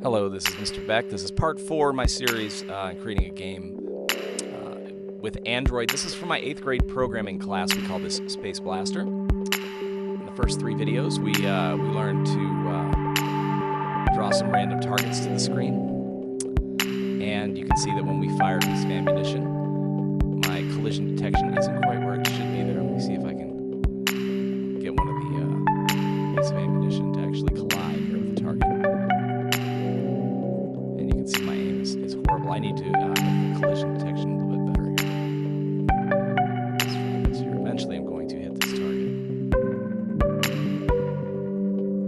Hello, this is Mr. Beck. This is part 4 of my series creating a game with Android. This is for my 8th grade programming class. We call this Space Blaster. In the first 3 videos, we learned to draw some random targets to the screen. And you can see that when we fire a piece of ammunition, my collision detection isn't quite where it should be there. Let me see if I can get one of the piece of ammunition to actually collide here with the target. And you can see my aim is horrible. I need to make the collision detection a little bit better here. Let's try this here. Eventually I'm going to hit this target.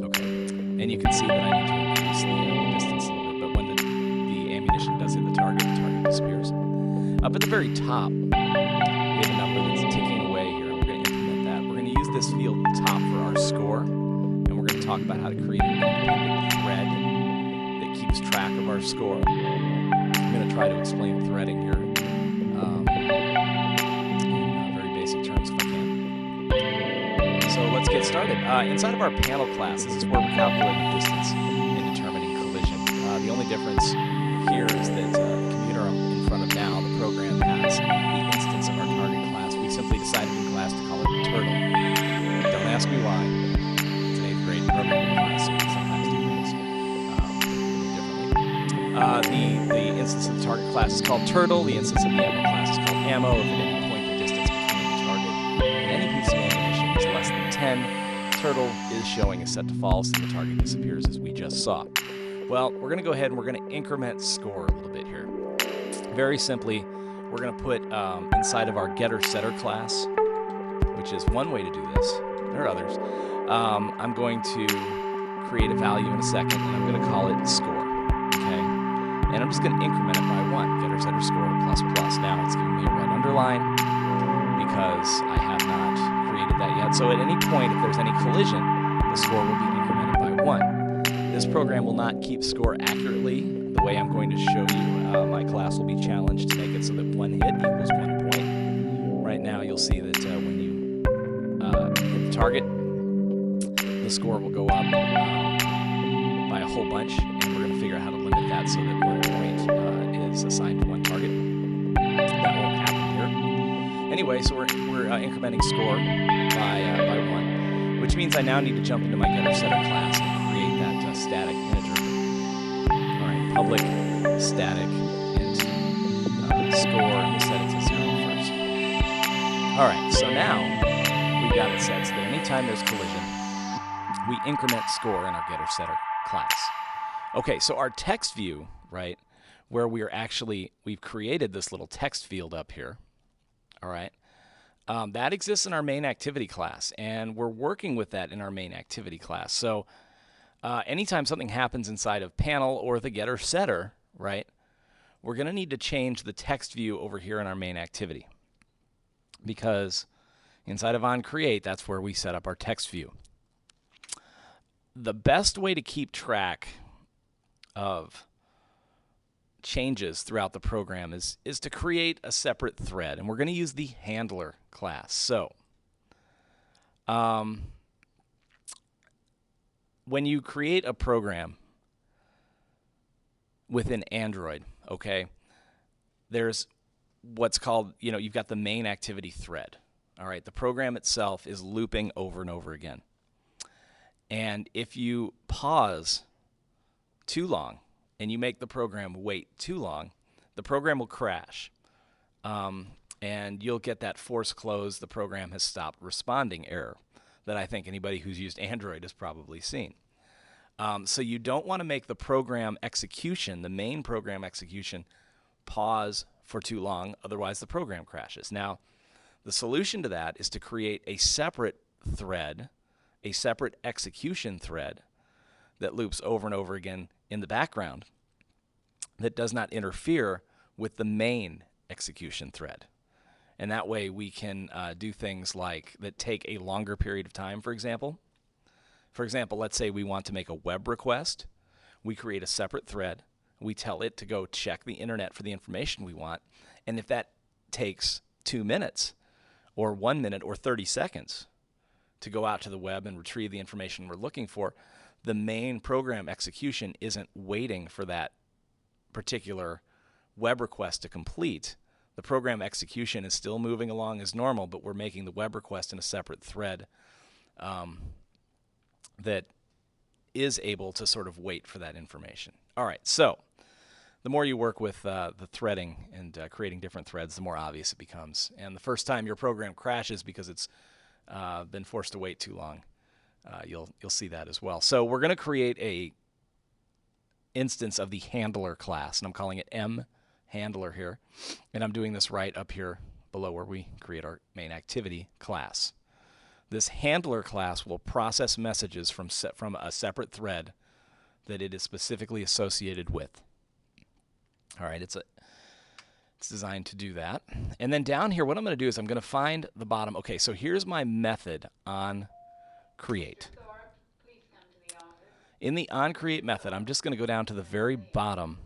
Okay. And you can see that I need to increase the distance a little bit, but when the ammunition does hit the target disappears. Up at the very top, we have a number that's ticking away here. We're going to implement that. We're going to use this field top for our score, and we're going to talk about how to create an independent thread that keeps track of our score. I'm going to try to explain threading here in very basic terms if I can. So let's get started. Inside of our panel class, this is where we're calculating distance and determining collision. The only difference here is that the computer I'm in front of now, the program, has the instance of our target class. We simply decided in class to call it Turtle. Don't ask me why. It's an 8th grade programming class, so we sometimes do things differently. The instance of the target class is called Turtle. The instance of the ammo class is called Ammo. If at any point the distance between the target and any piece of ammunition is less than 10, Turtle is showing is set to false and the target disappears as we just saw. Well, we're going to go ahead and we're going to increment score a little bit here. Very simply, we're going to put inside of our getter-setter class, which is one way to do this. There are others. I'm going to create a value in a second, and I'm going to call it score. Okay, and I'm just going to increment it by 1. Getter-setter score plus plus. Now it's giving me a red underline because I have not created that yet. So at any point, if there's any collision, the score will be incremented by 1. This program will not keep score accurately. The way I'm going to show you, my class will be challenged to make it so that 1 hit equals 1 point. Right now, you'll see that when you hit the target, the score will go up by a whole bunch, and we're going to figure out how to limit that so that 1 point is assigned to 1 target. That won't happen here. Anyway, so we're incrementing score by 1, which means I now need to jump into my getter-setter class and create that static integer. All right, public static int score, and we'll set it to 0 first. All right, so now we've got it set so that anytime there's collision, we increment score in our getter-setter class. Okay, so our text view, right, where we've created this little text field up here, all right, that exists in our main activity class, and we're working with that in our main activity class. So anytime something happens inside of panel or the getter-setter, right, we're going to need to change the text view over here in our main activity, because inside of onCreate, that's where we set up our text view. The best way to keep track of changes throughout the program is to create a separate thread, and we're going to use the handler class. So when you create a program within Android, okay, there's what's called, you've got the main activity thread. All right, the program itself is looping over and over again. And if you pause too long and you make the program wait too long, the program will crash. And you'll get that force close, the program has stopped responding error that I think anybody who's used Android has probably seen. So you don't want to make the program execution, the main program execution, pause for too long, otherwise the program crashes. Now, the solution to that is to create a separate thread, a separate execution thread that loops over and over again in the background that does not interfere with the main execution thread. And that way we can do things like that take a longer period of time, for example. For example, let's say we want to make a web request. We create a separate thread. We tell it to go check the internet for the information we want. And if that takes 2 minutes or 1 minute or 30 seconds to go out to the web and retrieve the information we're looking for, the main program execution isn't waiting for that particular web request to complete. The program execution is still moving along as normal, but we're making the web request in a separate thread that is able to sort of wait for that information. All right, so the more you work with the threading and creating different threads, the more obvious it becomes. And the first time your program crashes because it's been forced to wait too long, you'll see that as well. So we're going to create a instance of the handler class, and I'm calling it mHandler here. And I'm doing this right up here below where we create our main activity class. This handler class will process messages from a separate thread that it is specifically associated with. All right, it's designed to do that. And then down here, what I'm going to do is I'm going to find the bottom. Okay, so here's my method on create. In the onCreate method, I'm just going to go down to the very bottom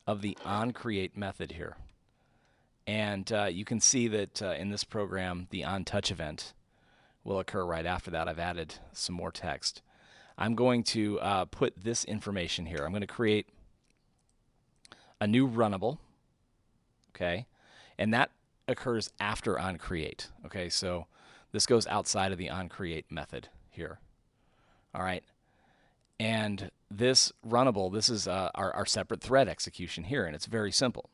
of the onCreate method here. And you can see that in this program, the onTouch event will occur right after that. I've added some more text. I'm going to put this information here. I'm going to create a new runnable, okay? And that occurs after onCreate, okay? So this goes outside of the onCreate method here, all right? And this runnable, this is our separate thread execution here, and it's very simple.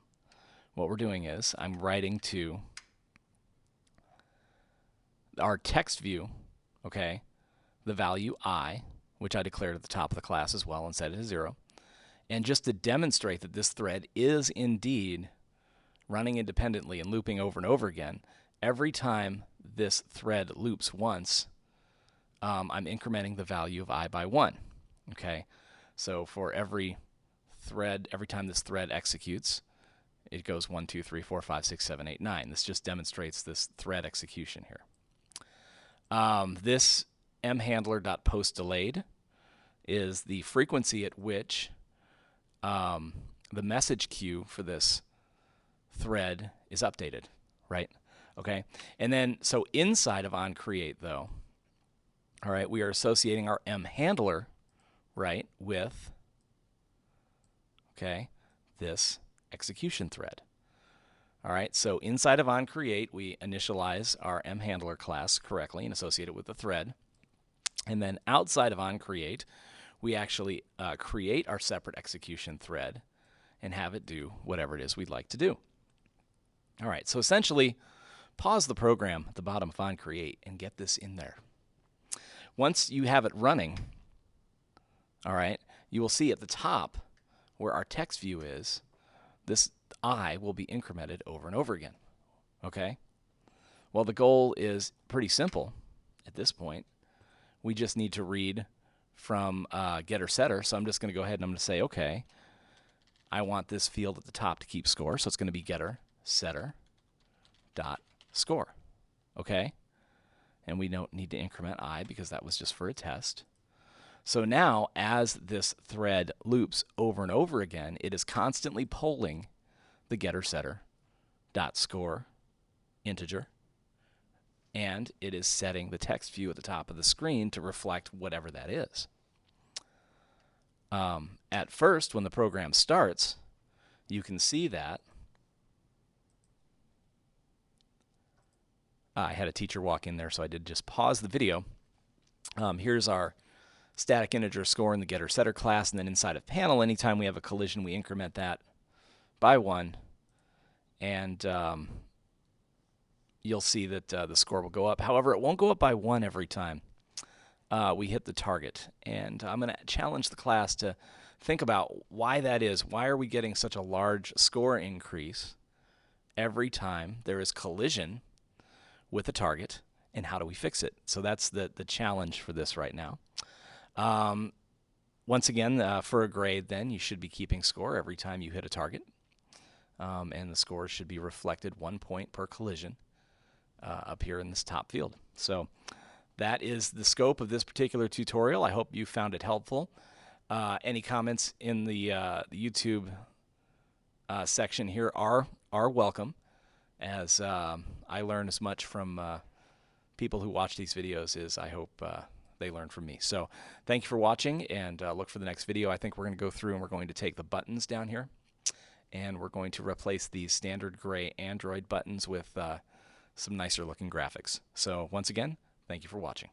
What we're doing is I'm writing to our text view, okay, the value I, which I declared at the top of the class as well and set it to 0. And just to demonstrate that this thread is indeed running independently and looping over and over again, every time this thread loops once, I'm incrementing the value of I by 1. Okay, so for every thread, every time this thread executes, it goes 1, 2, 3, 4, 5, 6, 7, 8, 9. This just demonstrates this thread execution here. This mHandler.postDelayed is the frequency at which the message queue for this thread is updated, right? Okay, and then so inside of onCreate though, all right, we are associating our mHandler, right, with, okay, this execution thread. All right, so inside of onCreate, we initialize our mHandler class correctly and associate it with the thread. And then outside of onCreate, we actually create our separate execution thread and have it do whatever it is we'd like to do. All right, so essentially, pause the program at the bottom of onCreate and get this in there. Once you have it running, all right, you will see at the top where our text view is, this I will be incremented over and over again, okay? Well, the goal is pretty simple at this point. We just need to read from getter setter, so I'm just going to go ahead and I'm going to say, okay, I want this field at the top to keep score, so it's going to be getter setter dot score, okay? And we don't need to increment I because that was just for a test. So now, as this thread loops over and over again, it is constantly polling the getter setter dot score integer, and it is setting the text view at the top of the screen to reflect whatever that is. At first, when the program starts, you can see that I had a teacher walk in there, so I did just pause the video. Here's our static integer score in the getter setter class, and then inside of panel, anytime we have a collision, we increment that by 1, and you'll see that the score will go up. However, it won't go up by 1 every time we hit the target. And I'm going to challenge the class to think about why that is. Why are we getting such a large score increase every time there is collision with the target, and how do we fix it? So that's the challenge for this right now. Once again, for a grade then, you should be keeping score every time you hit a target. And the scores should be reflected 1 point per collision up here in this top field. So that is the scope of this particular tutorial. I hope you found it helpful. Any comments in the YouTube section here are welcome, as I learn as much from people who watch these videos as I hope they learn from me. So thank you for watching, and look for the next video. I think we're going to go through and we're going to take the buttons down here, and we're going to replace these standard gray Android buttons with some nicer looking graphics. So once again, thank you for watching.